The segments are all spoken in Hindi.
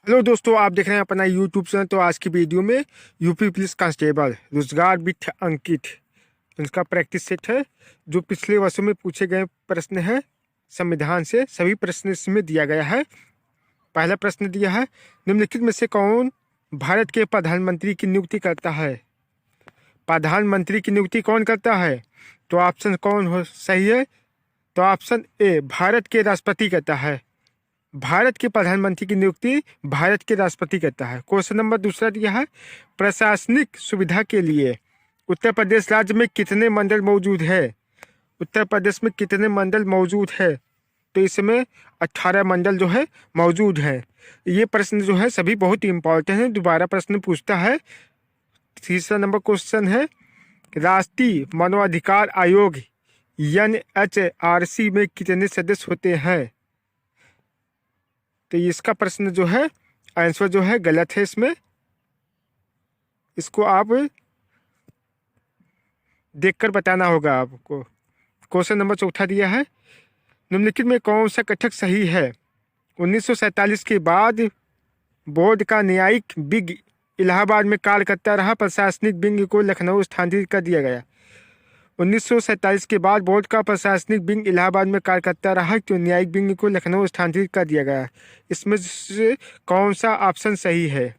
हेलो दोस्तों, आप देख रहे हैं अपना यूट्यूब चैनल। तो आज की वीडियो में यूपी पुलिस कांस्टेबल रोजगार विथ अंकित इसका प्रैक्टिस सेट है, जो पिछले वर्षों में पूछे गए प्रश्न है संविधान से। सभी प्रश्न इसमें दिया गया है। पहला प्रश्न दिया है, निम्नलिखित में से कौन भारत के प्रधानमंत्री की नियुक्ति करता है? प्रधानमंत्री की नियुक्ति कौन करता है? तो ऑप्शन कौन हो सही है? तो ऑप्शन ए भारत के राष्ट्रपति करता है। भारत के प्रधानमंत्री की नियुक्ति भारत के राष्ट्रपति करता है। क्वेश्चन नंबर दूसरा दिया है, प्रशासनिक सुविधा के लिए उत्तर प्रदेश राज्य में कितने मंडल मौजूद है? उत्तर प्रदेश में कितने मंडल मौजूद है? तो इसमें 18 मंडल जो है मौजूद हैं। ये प्रश्न जो है सभी बहुत इंपॉर्टेंट है, दोबारा प्रश्न पूछता है। तीसरा नंबर क्वेश्चन है, राष्ट्रीय मानवाधिकार आयोग NHRC में कितने सदस्य होते हैं? तो इसका प्रश्न जो है आंसर जो है गलत है इसमें। इसको आप देखकर बताना होगा आपको। क्वेश्चन नंबर चौथा दिया है, निम्नलिखित में कौन सा कथन सही है? 1947 के बाद बोर्ड का न्यायिक विंग इलाहाबाद में कार्य करता रहा, प्रशासनिक विंग को लखनऊ स्थानांतरित कर दिया गया। 1947 के बाद बोर्ड का प्रशासनिक विंग इलाहाबाद में कार्य करता रहा, तो न्यायिक विंग को लखनऊ स्थानांतरित कर दिया गया। इसमें से कौन सा ऑप्शन सही है?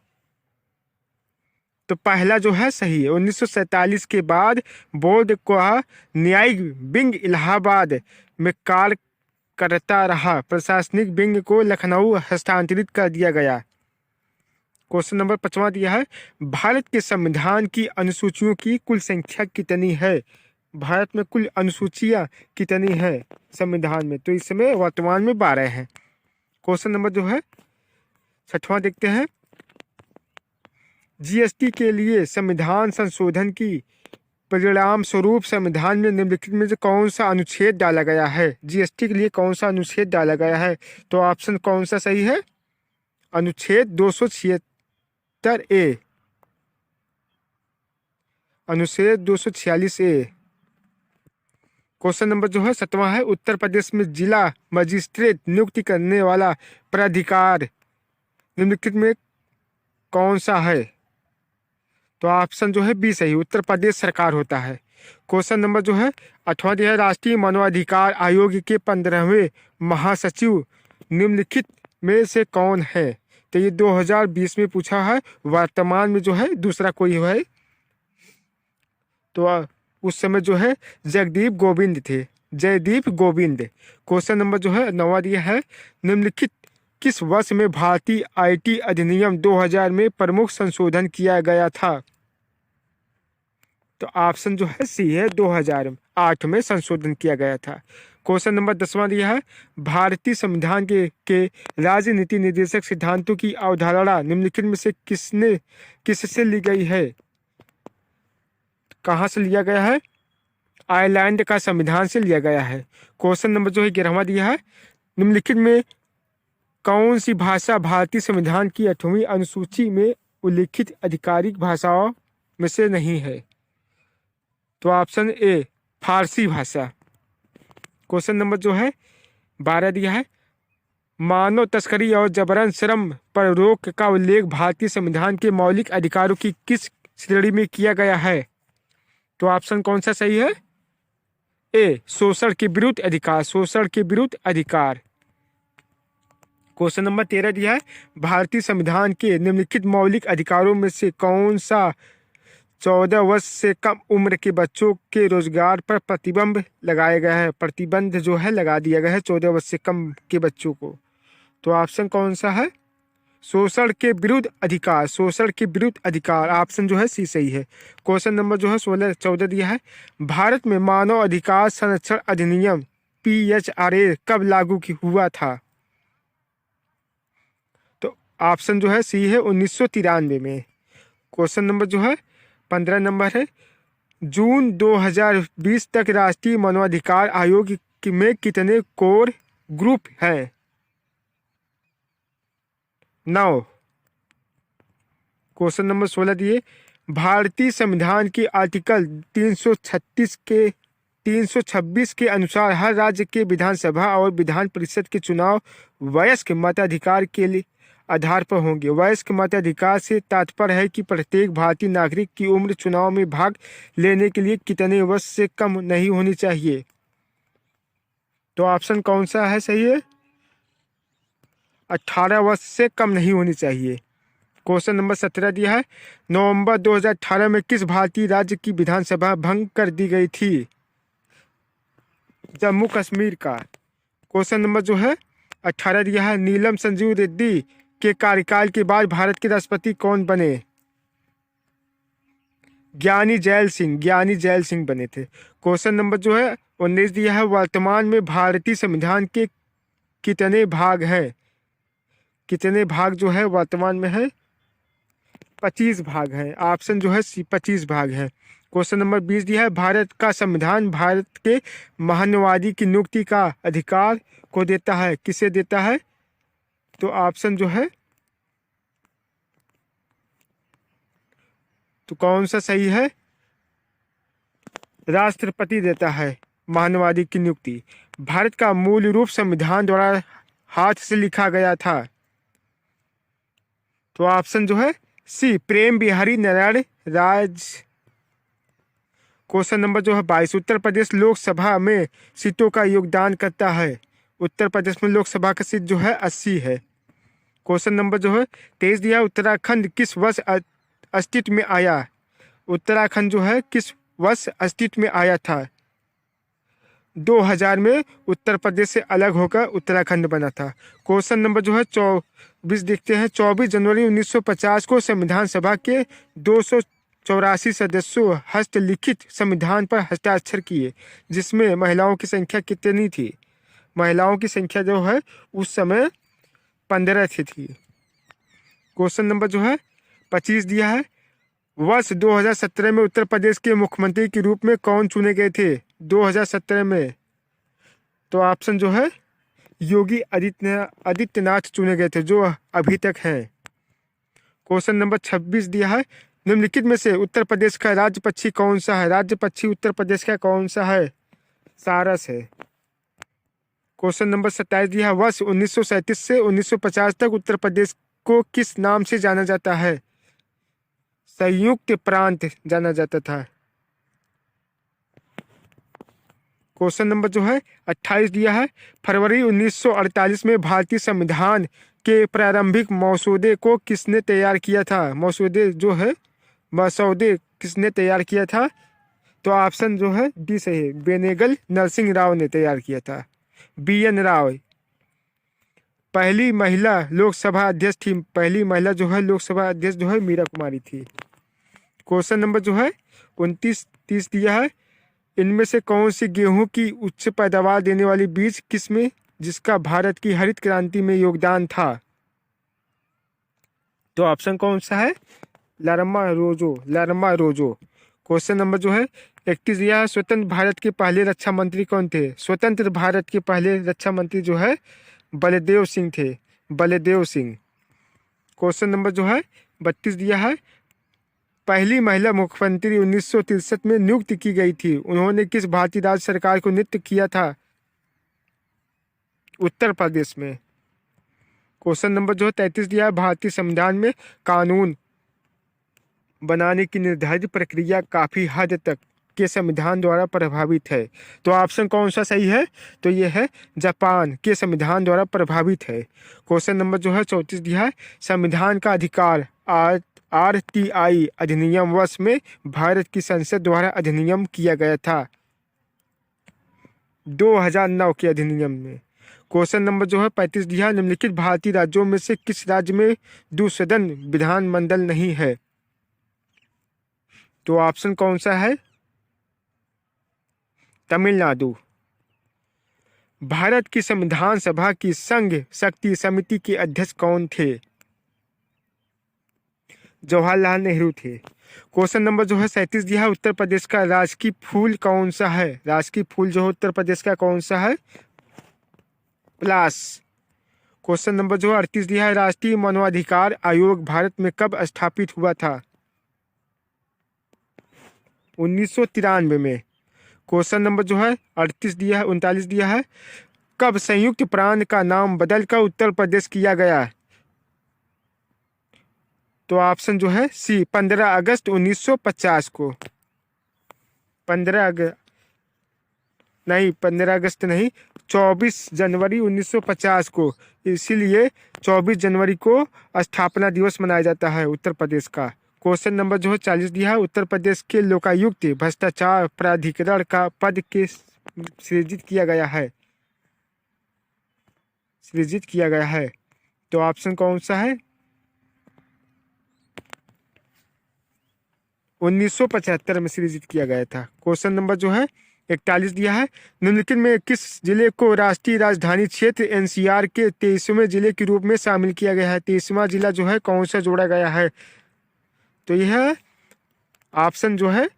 तो पहला जो है सही है। 1947 के बाद बोर्ड का न्यायिक विंग इलाहाबाद में कार्य करता रहा, प्रशासनिक विंग को लखनऊ हस्तांतरित कर दिया गया। क्वेश्चन नंबर 5वां दिया है, भारत के संविधान की अनुसूचियों की कुल संख्या कितनी है? भारत में कुल अनुसूचियां कितनी है संविधान में? तो इसमें वर्तमान में 12 हैं। क्वेश्चन नंबर जो है 6वां देखते हैं, जीएसटी के लिए संविधान संशोधन की परिणाम स्वरूप संविधान में निम्नलिखित में से कौन सा अनुच्छेद डाला गया है? जीएसटी के लिए कौन सा अनुच्छेद डाला गया है? तो ऑप्शन कौन सा सही है? अनुच्छेद 276A, अनुच्छेद 246A। क्वेश्चन नंबर जो है 7वां है, उत्तर प्रदेश में जिला मजिस्ट्रेट नियुक्ति करने वाला प्राधिकार निम्नलिखित में कौन सा है? तो ऑप्शन जो है बी सही, उत्तर प्रदेश सरकार होता है। क्वेश्चन नंबर जो है 8वां दिया है, राष्ट्रीय मानवाधिकार आयोग के 15वें महासचिव निम्नलिखित में से कौन है? तो ये 2020 में पूछा है, वर्तमान में जो है दूसरा कोई है। तो उस समय जो है जगदीप गोविंद थे, जयदीप गोविंद। क्वेश्चन नंबर जो है 9वां दिया है, निम्नलिखित किस वर्ष में भारतीय आईटी अधिनियम 2000 में प्रमुख संशोधन किया गया था? तो ऑप्शन जो है सी है, 2008 में संशोधन किया गया था। क्वेश्चन नंबर 10वां दिया है, भारतीय संविधान के राजनीति निर्देशक सिद्धांतों की अवधारणा निम्नलिखित में से किससे ली गई है? कहाँ से लिया गया है? आयरलैंड का संविधान से लिया गया है। क्वेश्चन नंबर जो है 11वां दिया है, निम्नलिखित में कौन सी भाषा भारतीय संविधान की 8वीं अनुसूची में उल्लिखित आधिकारिक भाषाओं में से नहीं है? तो ऑप्शन ए फारसी भाषा। क्वेश्चन नंबर जो है 12 दिया है, मानव तस्करी और जबरन श्रम पर रोक का उल्लेख भारतीय संविधान के मौलिक अधिकारों की किस श्रेणी में किया गया है? तो ऑप्शन कौन सा सही है? ए शोषण के विरुद्ध अधिकार, शोषण के विरुद्ध अधिकार। क्वेश्चन नंबर 13 दिया है, भारतीय संविधान के निम्नलिखित मौलिक अधिकारों में से कौन सा 14 वर्ष से कम उम्र के बच्चों के रोजगार पर प्रतिबंध लगाया गया है? प्रतिबंध जो है लगा दिया गया है 14 वर्ष से कम के बच्चों को। तो ऑप्शन कौन सा है? शोषण के विरुद्ध अधिकार, शोषण के विरुद्ध अधिकार। ऑप्शन जो है सी सही है। क्वेश्चन नंबर जो है 14 दिया है, भारत में मानव अधिकार संरक्षण अधिनियम PHRA कब लागू हुआ था? तो ऑप्शन जो है सी है, 1993 में। क्वेश्चन नंबर जो है 15 नंबर है, जून 2020 तक राष्ट्रीय मानवाधिकार आयोग में कितने कोर ग्रुप हैं? 9। क्वेश्चन नंबर 16 दिए, भारतीय संविधान के आर्टिकल 326 के अनुसार हर राज्य के विधानसभा और विधान परिषद के चुनाव वयस्क मताधिकार के लिए आधार पर होंगे। वयस्क मताधिकार से तात्पर्य है कि प्रत्येक भारतीय नागरिक की उम्र चुनाव में भाग लेने के लिए कितने वर्ष से कम नहीं होनी चाहिए। तो ऑप्शन कौन सा है सही है? 18 वर्ष से कम नहीं होनी चाहिए। क्वेश्चन नंबर 17 दिया है, नवंबर 2018 में किस भारतीय राज्य की विधानसभा भंग कर दी गई थी? जम्मू कश्मीर का। क्वेश्चन नंबर जो है 18 दिया है, नीलम संजीव रेड्डी के कार्यकाल के बाद भारत के राष्ट्रपति कौन बने? ज्ञानी जैल सिंह बने थे। क्वेश्चन नंबर जो है 19 दिया है, वर्तमान में भारतीय संविधान के कितने भाग हैं? कितने भाग जो है वर्तमान में है? 25 भाग हैं। ऑप्शन जो है 25 भाग हैं। क्वेश्चन नंबर 20 दिया है, भारत का संविधान भारत के महान्यवादी की नियुक्ति का अधिकार को देता है, किसे देता है? तो ऑप्शन जो है, तो कौन सा सही है? राष्ट्रपति देता है महान्यवादी की नियुक्ति। भारत का मूल रूप संविधान द्वारा हाथ से लिखा गया था। तो ऑप्शन जो है सी, प्रेम बिहारी नारायण राज। क्वेश्चन नंबर जो है 22, उत्तर प्रदेश लोकसभा में सीटों का योगदान करता है। उत्तर प्रदेश में लोकसभा का सीट जो है 80 है। क्वेश्चन नंबर जो है 23 दिया, उत्तराखंड किस वर्ष अस्तित्व में आया? उत्तराखंड जो है किस वर्ष अस्तित्व में आया था? 2000 में उत्तर प्रदेश से अलग होकर उत्तराखंड बना था। क्वेश्चन नंबर जो है 24 देखते हैं, 24 जनवरी 1950 को संविधान सभा के 284 सदस्यों हस्तलिखित संविधान पर हस्ताक्षर किए, जिसमें महिलाओं की संख्या कितनी थी? महिलाओं की संख्या जो है उस समय 15 थी। क्वेश्चन नंबर जो है 25 दिया है, वर्ष 2017 में उत्तर प्रदेश के मुख्यमंत्री के रूप में कौन चुने गए थे? 2017 में तो ऑप्शन जो है योगी आदित्यनाथ चुने गए थे, जो अभी तक हैं। क्वेश्चन नंबर 26 दिया है, निम्नलिखित में से उत्तर प्रदेश का राज्य पक्षी कौन सा है? राज्य पक्षी उत्तर प्रदेश का कौन सा है? सारस है। क्वेश्चन नंबर 27 दिया है, वर्ष 1937 से 1950 तक उत्तर प्रदेश को किस नाम से जाना जाता है? संयुक्त प्रांत जाना जाता था। क्वेश्चन नंबर जो है 28 दिया है, फरवरी 1948 में भारतीय संविधान के प्रारंभिक मसौदे को किसने तैयार किया था? मसौदे किसने तैयार किया था? तो ऑप्शन जो है डी सही है, बेनेगल नरसिंह राव ने तैयार किया था। BN राव पहली महिला लोकसभा अध्यक्ष थी। पहली महिला जो है लोकसभा अध्यक्ष जो है मीरा कुमारी थी। क्वेश्चन नंबर जो है 29-30 दिया है, इनमें से कौन सी गेहूं की उच्च पैदावार देने वाली बीज किस्में जिसका भारत की हरित क्रांति में योगदान था? तो ऑप्शन कौन सा है? लरमा रोजो। क्वेश्चन नंबर जो है 31 दिया है, स्वतंत्र भारत के पहले रक्षा मंत्री कौन थे? स्वतंत्र भारत के पहले रक्षा मंत्री जो है बलदेव सिंह थे, बलदेव सिंह। क्वेश्चन नंबर जो है 32 दिया है, पहली महिला मुख्यमंत्री 1963 में नियुक्त की गई थी, उन्होंने किस भारतीय राज्य सरकार को नियुक्त किया था? उत्तर प्रदेश में। क्वेश्चन नंबर जो है 33 दिया है, भारतीय संविधान में कानून बनाने की निर्धारित प्रक्रिया काफी हद तक के संविधान द्वारा प्रभावित है। तो ऑप्शन कौन सा सही है? तो ये है जापान के संविधान द्वारा प्रभावित है। क्वेश्चन नंबर जो है 34 दिया है, संविधान का अधिकार RTI अधिनियम वर्ष में भारत की संसद द्वारा अधिनियम किया गया था? 2009 के अधिनियम में। क्वेश्चन नंबर जो है 35 दिया, निम्नलिखित भारतीय राज्यों में से किस राज्य में द्विसदन विधानमंडल नहीं है? तो ऑप्शन कौन सा है? तमिलनाडु। भारत की संविधान सभा की संघ शक्ति समिति के अध्यक्ष कौन थे? जवाहरलाल नेहरू थे। क्वेश्चन नंबर जो है 37 दिया है, उत्तर प्रदेश का राजकीय फूल कौन सा है? राजकीय फूल जो है उत्तर प्रदेश का कौन सा है? पलाश। क्वेश्चन नंबर जो है 38 दिया है, राष्ट्रीय मानवाधिकार आयोग भारत में कब स्थापित हुआ था? 1993 में। क्वेश्चन नंबर जो है 38 दिया है, 39 दिया है, कब संयुक्त प्रांत का नाम बदलकर उत्तर प्रदेश किया गया? तो ऑप्शन जो है सी 15 अगस्त 1950 को। 15 अगस्त नहीं, 24 जनवरी 1950 को। इसीलिए 24 जनवरी को स्थापना दिवस मनाया जाता है उत्तर प्रदेश का। क्वेश्चन नंबर जो है 40 दिया है। उत्तर प्रदेश के लोकायुक्त भ्रष्टाचार प्राधिकरण का पद के सृजित किया गया है। तो ऑप्शन कौन सा है? 1975 में सृजित किया गया था। क्वेश्चन नंबर जो है 41 दिया है। निम्नलिखित में किस जिले को राष्ट्रीय राजधानी क्षेत्र एनसीआर के 23वें जिले के रूप में शामिल किया गया है? 23वां जिला जो है कौन सा जोड़ा गया है? तो यह ऑप्शन जो है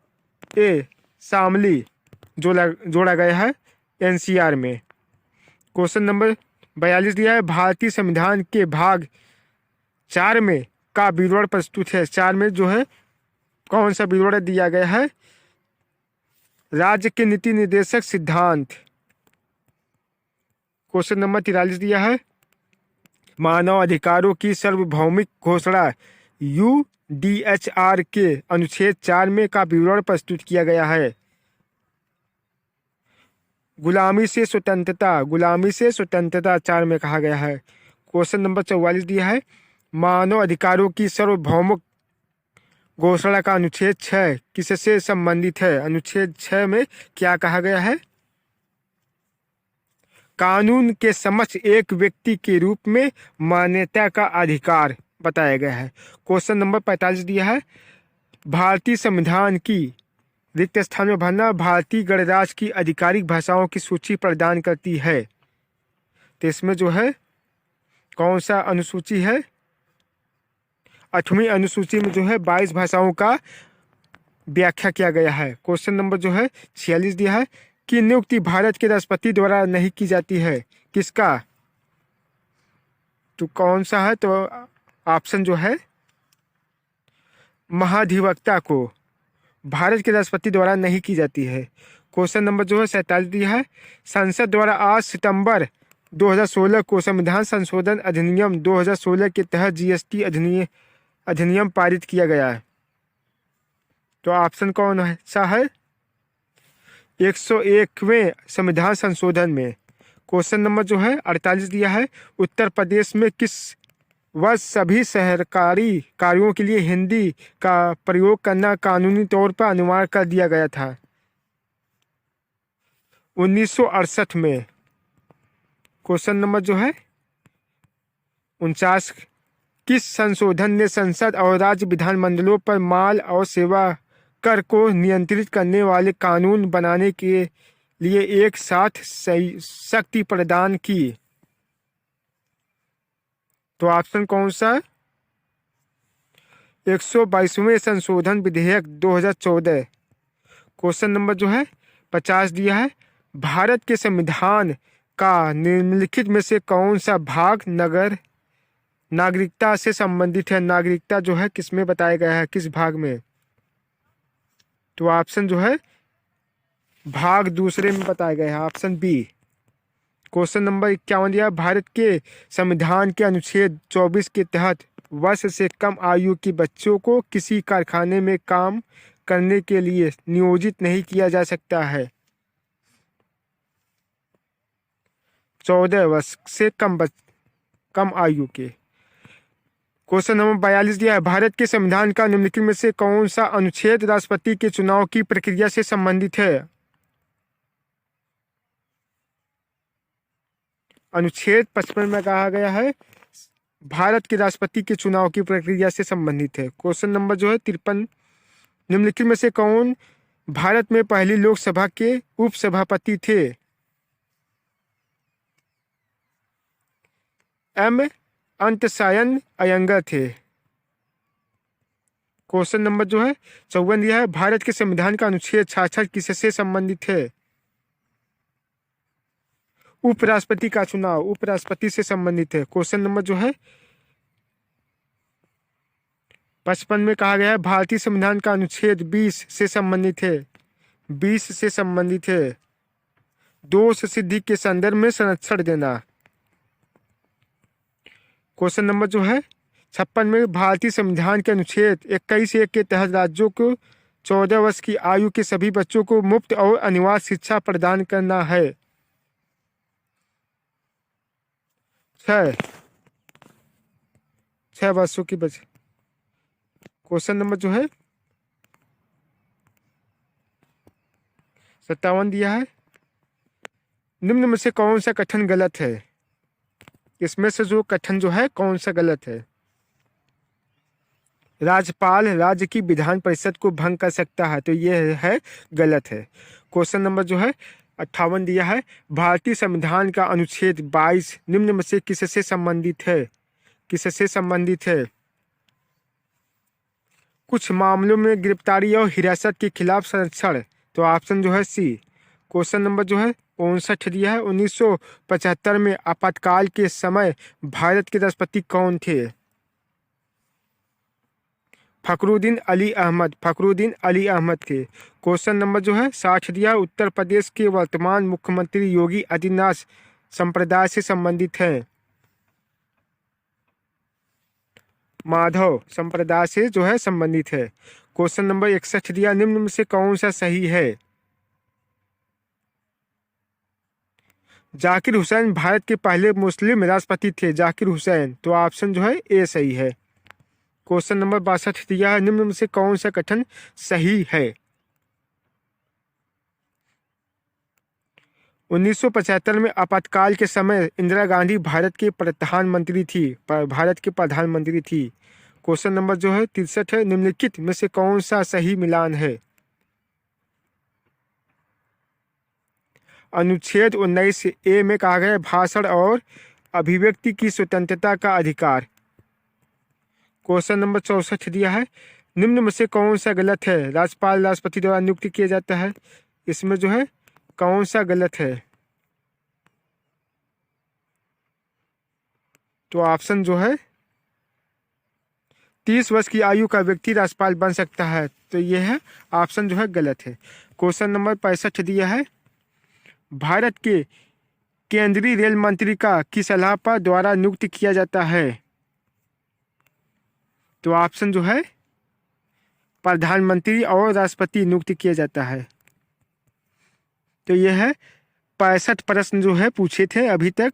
ए शामली जोड़ा गया है एनसीआर में। क्वेश्चन नंबर 42 दिया है। भारतीय संविधान के भाग 4 में का विवरण प्रस्तुत है। 4 में जो है कौन सा विवरण दिया गया है? राज्य के नीति निर्देशक सिद्धांत। क्वेश्चन नंबर 43 दिया है। मानव अधिकारों की सार्वभौमिक घोषणा यूडीएचआर के अनुच्छेद 4 में का विवरण प्रस्तुत किया गया है। गुलामी से स्वतंत्रता 4 में कहा गया है। क्वेश्चन नंबर 44 दिया है। मानव अधिकारों की सार्वभौमिक घोषणा का अनुच्छेद 6 किससे संबंधित है? अनुच्छेद 6 में क्या कहा गया है? कानून के समक्ष एक व्यक्ति के रूप में मान्यता का अधिकार बताया गया है। क्वेश्चन नंबर 45 दिया है। भारतीय संविधान की रिक्त स्थान में भरना भारतीय गणराज्य की आधिकारिक भाषाओं की सूची प्रदान करती है। तो इसमें जो है कौन सा अनुसूची है? 8वीं अनुसूची में जो है 22 भाषाओं का व्याख्या किया गया है। क्वेश्चन नंबर जो है 46 दिया है कि नियुक्ति भारत के राष्ट्रपति द्वारा नहीं की जाती है। किसका? तो कौन सा है? तो ऑप्शन जो है महाधिवक्ता को भारत के राष्ट्रपति द्वारा नहीं की जाती है। क्वेश्चन नंबर जो है 47 दिया है। संसद द्वारा 8 सितंबर 2016 को संविधान संशोधन अधिनियम 2016 के तहत जीएसटी अधिनियम पारित किया गया है। तो ऑप्शन कौन सा है? 101वें संविधान संशोधन में। क्वेश्चन नंबर जो है 48 दिया है। उत्तर प्रदेश में किस वर्ष सभी सरकारी कार्यों के लिए हिंदी का प्रयोग करना कानूनी तौर पर अनिवार्य कर दिया गया था? 1968 में। क्वेश्चन नंबर जो है 49। किस संशोधन ने संसद और राज्य विधानमंडलों पर माल और सेवा कर को नियंत्रित करने वाले कानून बनाने के लिए एक साथ शक्ति प्रदान की? तो ऑप्शन कौन सा? 122वें संशोधन विधेयक 2014। क्वेश्चन नंबर जो है 50 दिया है। भारत के संविधान का निम्नलिखित में से कौन सा भाग नागरिकता से संबंधित है? नागरिकता जो है किसमें बताया गया है? किस भाग में? तो ऑप्शन जो है भाग 2 में बताया गया है, ऑप्शन बी। क्वेश्चन नंबर 51 दिया। भारत के संविधान के अनुच्छेद 24 के तहत वर्ष से कम आयु के बच्चों को किसी कारखाने में काम करने के लिए नियोजित नहीं किया जा सकता है। 14 वर्ष से कम आयु के। क्वेश्चन नंबर 42 दिया है। भारत के संविधान का निम्नलिखित में से कौन सा अनुच्छेद राष्ट्रपति के चुनाव की प्रक्रिया से संबंधित है? अनुच्छेद 55 में कहा गया है भारत के राष्ट्रपति के चुनाव की प्रक्रिया से संबंधित है। क्वेश्चन नंबर जो है 53। निम्नलिखित में से कौन भारत में पहली लोकसभा के उपसभापति थे? एम अंतसायन अयंगर थे। क्वेश्चन नंबर जो है 54 दिया है। भारत के संविधान का अनुच्छेद 66 किससे संबंधित है? उपराष्ट्रपति का चुनाव उपराष्ट्रपति से संबंधित है। क्वेश्चन नंबर जो है 55 में कहा गया है भारतीय संविधान का अनुच्छेद 20 से संबंधित है। 20 से संबंधित है दोष सिद्धि के संदर्भ में संरक्षण देना। क्वेश्चन नंबर जो है 56 में भारतीय संविधान के अनुच्छेद 21 के तहत राज्यों को 14 वर्ष की आयु के सभी बच्चों को मुफ्त और अनिवार्य शिक्षा प्रदान करना है। 6 वर्षों की बच्चे। क्वेश्चन नंबर जो है 57 दिया है, निम्न में से कौन सा कथन गलत है? इसमें से जो कथन जो है कौन सा गलत है? राज्यपाल राज्य की विधान परिषद को भंग कर सकता है, तो ये है गलत है। क्वेश्चन नंबर जो है 58 दिया है, भारतीय संविधान का अनुच्छेद 22 निम्न में से किससे संबंधित है? किससे संबंधित है? कुछ मामलों में गिरफ्तारी और हिरासत के खिलाफ संरक्षण, तो ऑप्शन जो है सी। क्वेश्चन नंबर जो है 59 दिया है, 1975 में आपातकाल के समय भारत के राष्ट्रपति कौन थे? फखरुद्दीन अली अहमद। फखरुद्दीन अली अहमद थे। क्वेश्चन नंबर जो है 60 दिया, उत्तर प्रदेश के वर्तमान मुख्यमंत्री योगी आदित्यनाथ संप्रदाय से संबंधित हैं। माधव संप्रदाय से जो है संबंधित है। क्वेश्चन नंबर 61 दिया, निम्न में से कौन सा सही है? जाकिर हुसैन भारत के पहले मुस्लिम राष्ट्रपति थे। जाकिर हुसैन, तो ऑप्शन जो है ए सही है। क्वेश्चन नंबर 62 दिया है, निम्न में से कौन सा कथन सही है? 1975 में आपातकाल के समय इंदिरा गांधी भारत के प्रधानमंत्री थी। क्वेश्चन नंबर जो है 63 है, निम्नलिखित में से कौन सा सही मिलान है? अनुच्छेद 19 ए में कहा गया भाषण और अभिव्यक्ति की स्वतंत्रता का अधिकार। क्वेश्चन नंबर 64 दिया है, निम्न में से कौन सा गलत है? राज्यपाल राष्ट्रपति द्वारा नियुक्त किया जाता है। इसमें जो है कौन सा गलत है? तो ऑप्शन जो है 30 वर्ष की आयु का व्यक्ति राज्यपाल बन सकता है, तो यह है ऑप्शन जो है गलत है। क्वेश्चन नंबर 65 दिया है, भारत के केंद्रीय रेल मंत्री का किस सलाह पर द्वारा नियुक्त किया जाता है? तो ऑप्शन जो है प्रधानमंत्री और राष्ट्रपति नियुक्त किया जाता है। तो यह है 65 प्रश्न जो है पूछे थे अभी तक।